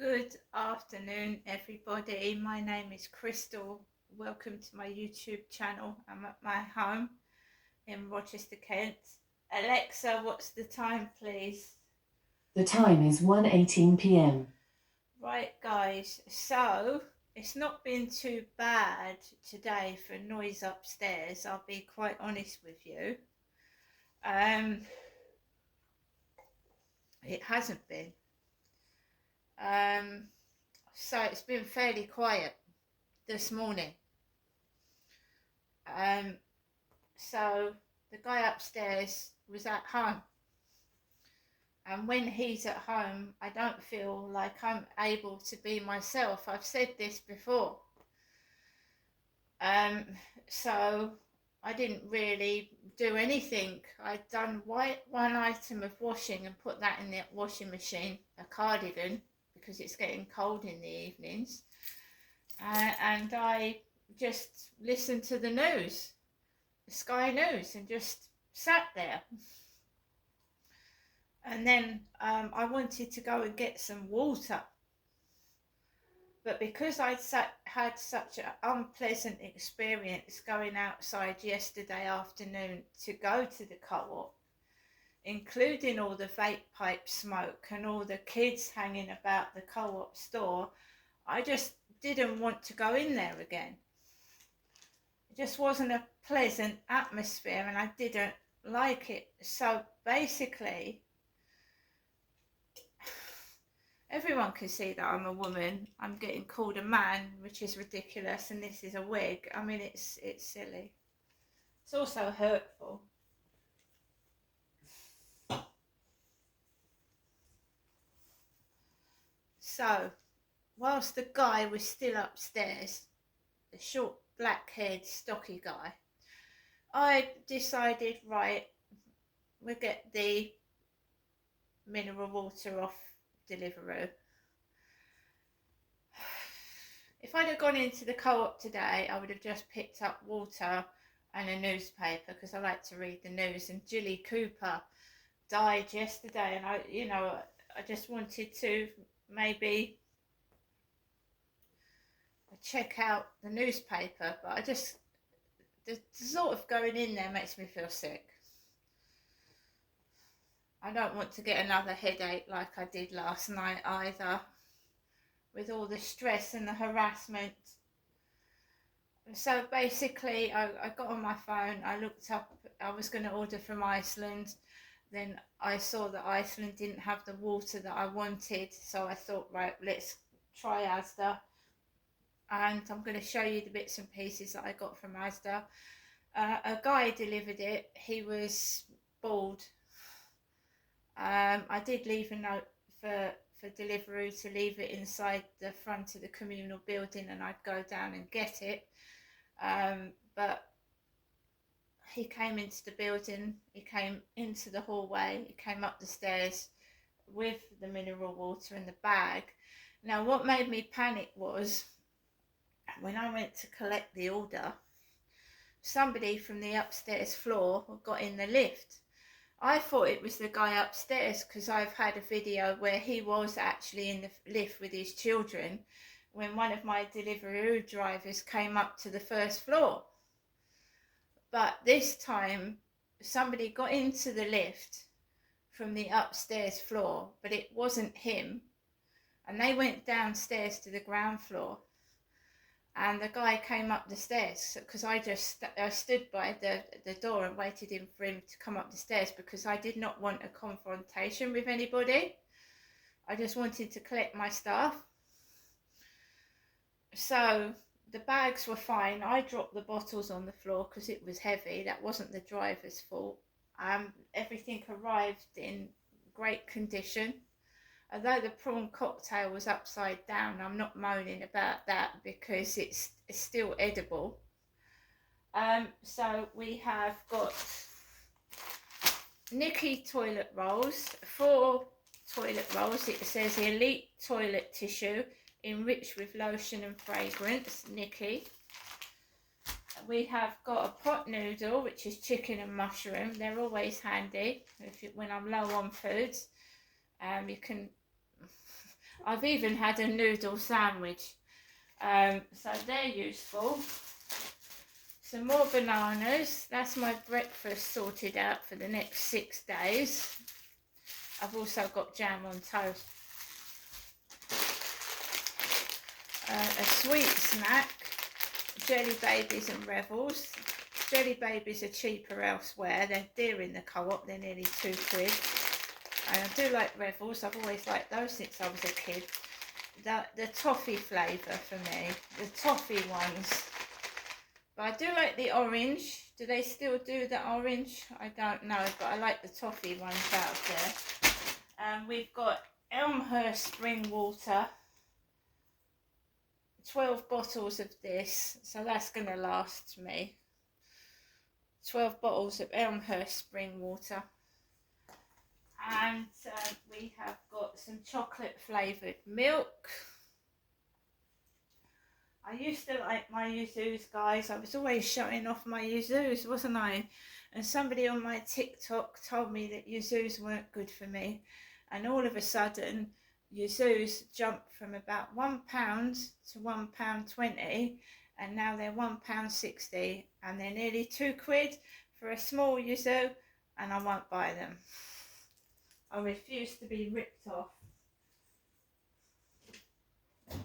Good afternoon, everybody. My name is Crystal. Welcome to my YouTube channel. I'm at my home in Rochester, Kent. Alexa, what's the time, please? The time is 1:18 p.m. Right, guys. So, it's not been too bad today for noise upstairs. I'll be quite honest with you. It hasn't been. So it's been fairly quiet this morning. So the guy upstairs was at home, and when he's at home I don't feel like I'm able to be myself. I've said this before. So I didn't really do anything. I'd done one item of washing and put that in the washing machine, a cardigan, because it's getting cold in the evenings, and I just listened to the news, Sky News, and just sat there. And then I wanted to go and get some water, but because I'd had such an unpleasant experience going outside yesterday afternoon to go to the co-op, including all the vape pipe smoke and all the kids hanging about the co-op store, I just didn't want to go in there again. It just wasn't a pleasant atmosphere and I didn't like it. So basically, everyone can see that I'm a woman. I'm getting called a man, which is ridiculous, and this is a wig. I mean, it's silly. It's also hurtful. So, whilst the guy was still upstairs, the short, black-haired, stocky guy, I decided, right, we'll get the mineral water off Deliveroo. If I'd have gone into the co-op today, I would have just picked up water and a newspaper, because I like to read the news. And Julie Cooper died yesterday, and I just wanted to maybe check out the newspaper, but the sort of going in there makes me feel sick. I don't want to get another headache like I did last night either, with all the stress and the harassment. So basically, I got on my phone, I looked up, I was going to order from Iceland. Then I saw that Iceland didn't have the water that I wanted, so I thought, right, let's try Asda. And I'm going to show you the bits and pieces that I got from Asda. A guy delivered it. He was bald. I did leave a note for Deliveroo to leave it inside the front of the communal building, and I'd go down and get it. But he came into the building, he came into the hallway, he came up the stairs with the mineral water in the bag. Now, what made me panic was when I went to collect the order, somebody from the upstairs floor got in the lift. I thought it was the guy upstairs, because I've had a video where he was actually in the lift with his children when one of my Deliveroo drivers came up to the first floor. But this time somebody got into the lift from the upstairs floor, but it wasn't him, and they went downstairs to the ground floor, and the guy came up the stairs, because I just stood by the door and waited for him to come up the stairs, because I did not want a confrontation with anybody. I just wanted to collect my stuff. So the bags were fine. I dropped the bottles on the floor because it was heavy. That wasn't the driver's fault. Everything arrived in great condition. Although the prawn cocktail was upside down, I'm not moaning about that, because it's still edible. So we have got Nikki toilet rolls, 4 toilet rolls. It says Elite Toilet Tissue, enriched with lotion and fragrance, Nikki. We have got a pot noodle, which is chicken and mushroom. They're always handy when I'm low on foods. You can I've even had a noodle sandwich. So they're useful. Some more bananas. That's my breakfast sorted out for the next 6 days. I've also got jam on toast. A sweet snack, Jelly Babies and Revels. Jelly Babies are cheaper elsewhere. They're dear in the Co-op. They're nearly £2. And I do like Revels. I've always liked those since I was a kid. The toffee flavour for me, the toffee ones. But I do like the orange. Do they still do the orange? I don't know, but I like the toffee ones out there. We've got Elmhurst spring water. 12 bottles of this, so that's going to last me. 12 bottles of Elmhurst spring water. And we have got some chocolate flavoured milk. I used to like my Yuzus, guys. I was always showing off my Yuzus, wasn't I? And somebody on my TikTok told me that Yuzus weren't good for me. And all of a sudden, Yuzus jumped from about £1 to £1.20, and now they're £1.60, and they're nearly £2 for a small Yuzu, and I won't buy them. I refuse to be ripped off. But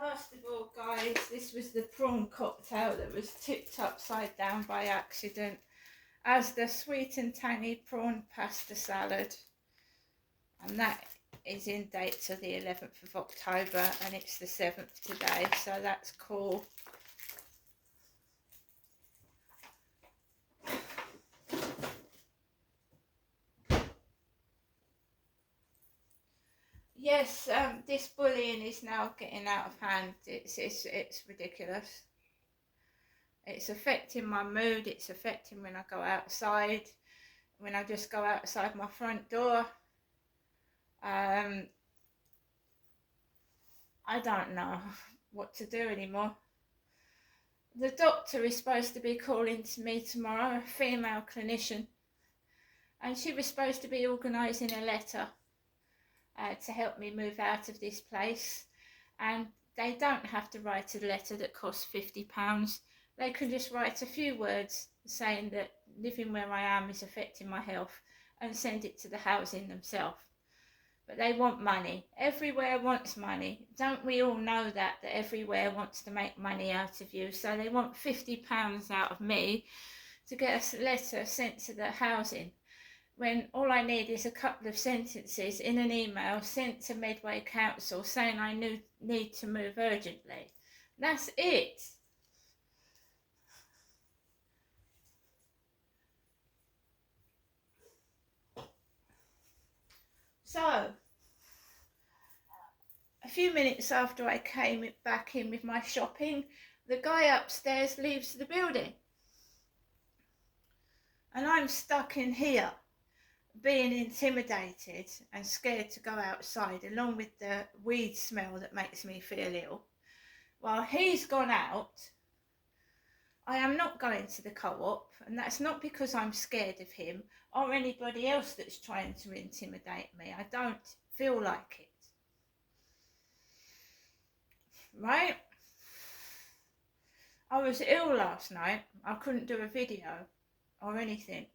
last of all, guys, this was the prawn cocktail that was tipped upside down by accident as the sweet and tangy prawn pasta salad. And that is in date to the 11th of October, and it's the 7th today, so that's cool. Yes, this bullying is now getting out of hand. It's ridiculous. It's affecting my mood. It's affecting when I go outside. When I just go outside my front door. I don't know what to do anymore. The doctor is supposed to be calling to me tomorrow, a female clinician, and she was supposed to be organising a letter to help me move out of this place. And they don't have to write a letter that costs £50. They can just write a few words saying that living where I am is affecting my health, and send it to the housing themselves. But they want money. Everywhere wants money. Don't we all know that everywhere wants to make money out of you? So they want £50 out of me to get a letter sent to the housing, when all I need is a couple of sentences in an email sent to Medway Council saying I need to move urgently. That's it. So, a few minutes after I came back in with my shopping, the guy upstairs leaves the building. And I'm stuck in here, being intimidated and scared to go outside, along with the weed smell that makes me feel ill. While he's gone out, I am not going to the Co-op, and that's not because I'm scared of him or anybody else that's trying to intimidate me. I don't feel like it. Right? I was ill last night. I couldn't do a video or anything.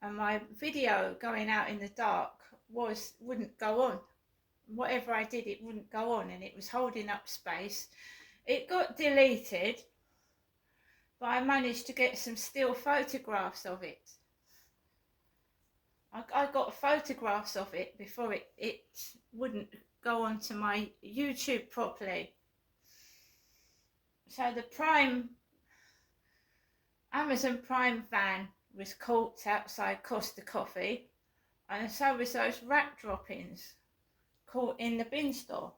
And my video going out in the dark wouldn't go on. Whatever I did, it wouldn't go on, and it was holding up space. It got deleted, but I managed to get some still photographs of it. I got photographs of it before it wouldn't go onto my YouTube properly. So the Amazon Prime van was caught outside Costa Coffee, and so was those rat droppings caught in the bin store.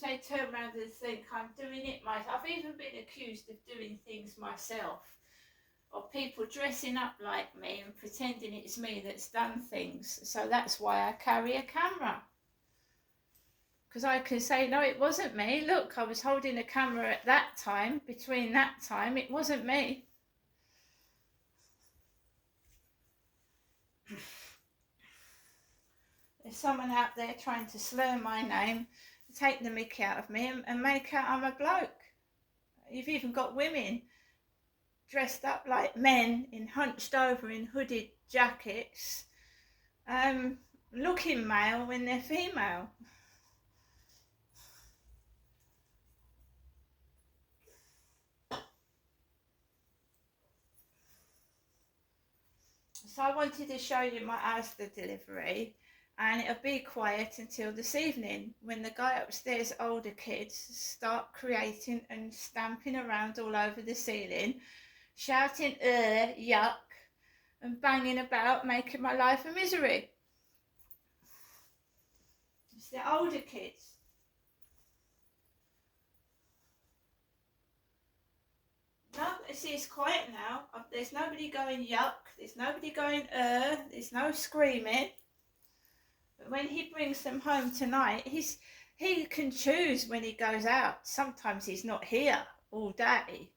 They turn around and think I'm doing it myself. I've even been accused of doing things myself, or people dressing up like me and pretending it's me that's done things. So that's why I carry a camera, because I can say, no, it wasn't me. Look, I was holding a camera at that time. Between that time, it wasn't me. There's someone out there trying to slur my name, take the mick out of me and make out I'm a bloke. You've even got women dressed up like men in hunched over in hooded jackets, looking male when they're female. So I wanted to show you my Asda delivery, and it'll be quiet until this evening when the guy upstairs, older kids, start creating and stamping around all over the ceiling, shouting yuck, and banging about, making my life a misery. It's the older kids. No, see, it's quiet now. There's nobody going yuck, there's nobody going there's no screaming. But when he brings them home tonight, he can choose when he goes out. Sometimes he's not here all day,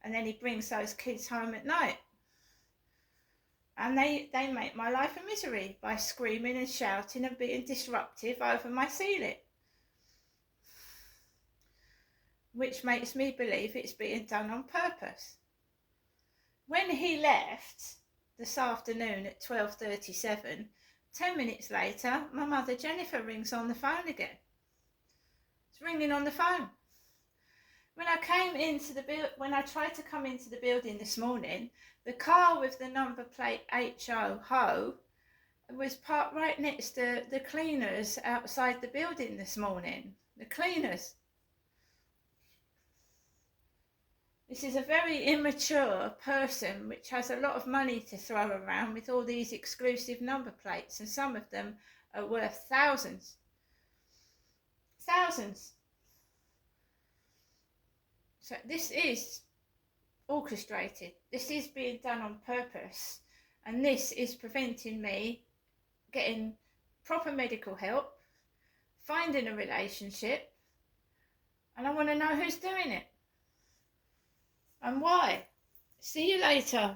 and then he brings those kids home at night. And they make my life a misery by screaming and shouting and being disruptive over my ceiling, which makes me believe it's being done on purpose. When he left this afternoon at 12:37, 10 minutes later, my mother Jennifer rings on the phone again. It's ringing on the phone. When I tried to come into the building this morning, the car with the number plate HO was parked right next to the cleaners outside the building this morning. The cleaners. This is a very immature person which has a lot of money to throw around with all these exclusive number plates, and some of them are worth thousands. Thousands. So this is orchestrated. This is being done on purpose, and this is preventing me getting proper medical help, finding a relationship, and I want to know who's doing it and why. See you later.